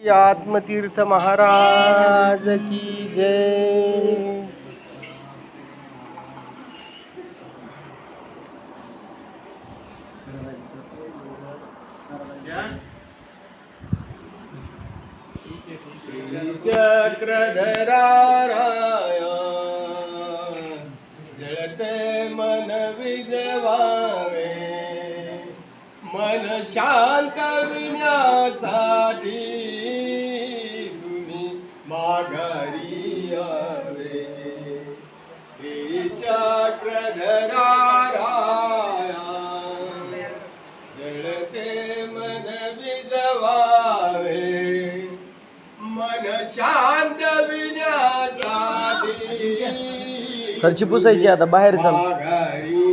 आत्मतीर्थ महाराज की जय। चक्रधरा राया जळते मन विजवावे, मन शांत विण्यासाठी तुम्ही माघारी यावे। श्री चक्रधरा राया जळते मन विजवावे, मन शांत विण्यासाठी। फरची पुसायची आता, बाहेर चला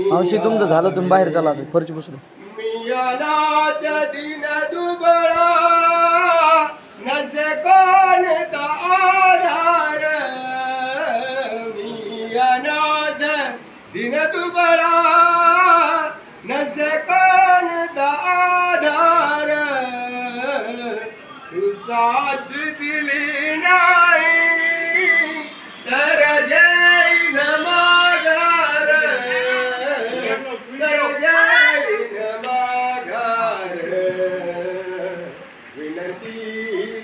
मावशी, तुमचं झालं, तुम्ही बाहेर चला आता, फरची पुसू। मी अनाथ दिन दुबळा, नसे कोणता आधार। मी अनाथ दिन दुबळा, नसे कोणता आधार। तू साथ दिली नाही तर देईन माघार, तर देईन माघार। विनंती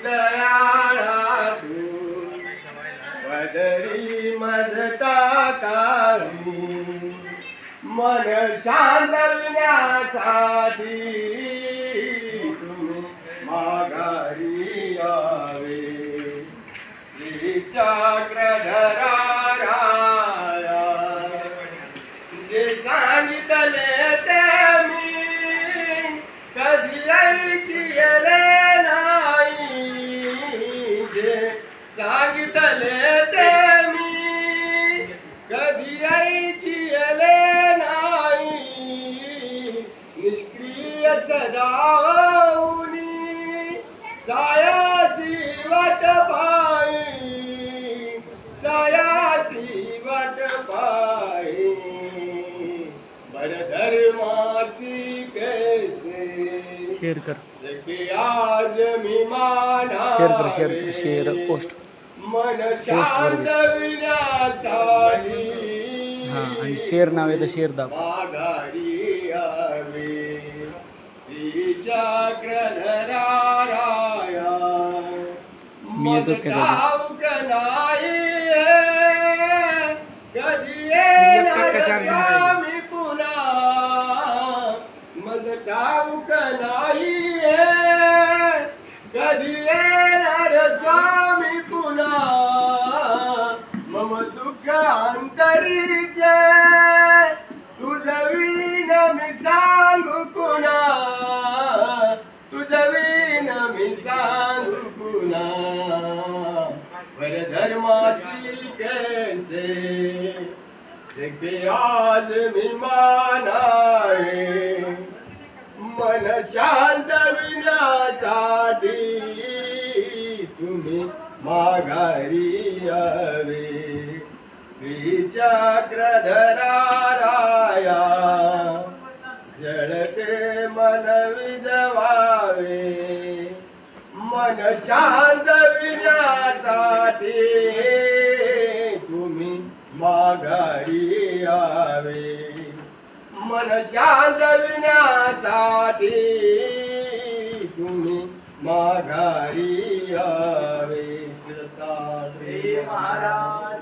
दयाळा तू पदरी मजता काढू, मन शांत विण्यासाठी तुम्ही माघारी यावे। श्री चक्रधरा राया जे सांगितले ते मी कधी ऐकले नाही, जे सांगितले ते मी कधी ऐकले नाही। निष्क्रिय सदा होऊनी सायासी वाट पाई, सायासी वाट पाई। बर धर्मासी कैसे शेअर कर, सके आज मी माना, शेअर पोस्ट, मन शांत विण्यासाठी। हां, आणि शेअर नाव येतं, शेअर दाब। माघारी यावे। श्री चक्रधरा राया मी येतो का ठाऊक नाही कधी येणार स्वामी पुन्हा, मग ठाऊक नाही कधी येणार स्वामी पुन्हा। मम दुःख अंतरीचे तुझं विण मी सांगू कुणा, तुझं विण मी सांगू कुणा। वर धर्मासी कैसे सके आज मी मानाए, मन शांत विण्यासाठी तुम्ही माघारी यावे। श्री चक्रधरा राया जळते मन विजवावे, मन शांत विण्यासाठी तुम्ही माघारी यावे। मन शांत विण्यासाठी तुम्ही माघारी यावे। श्री महाराज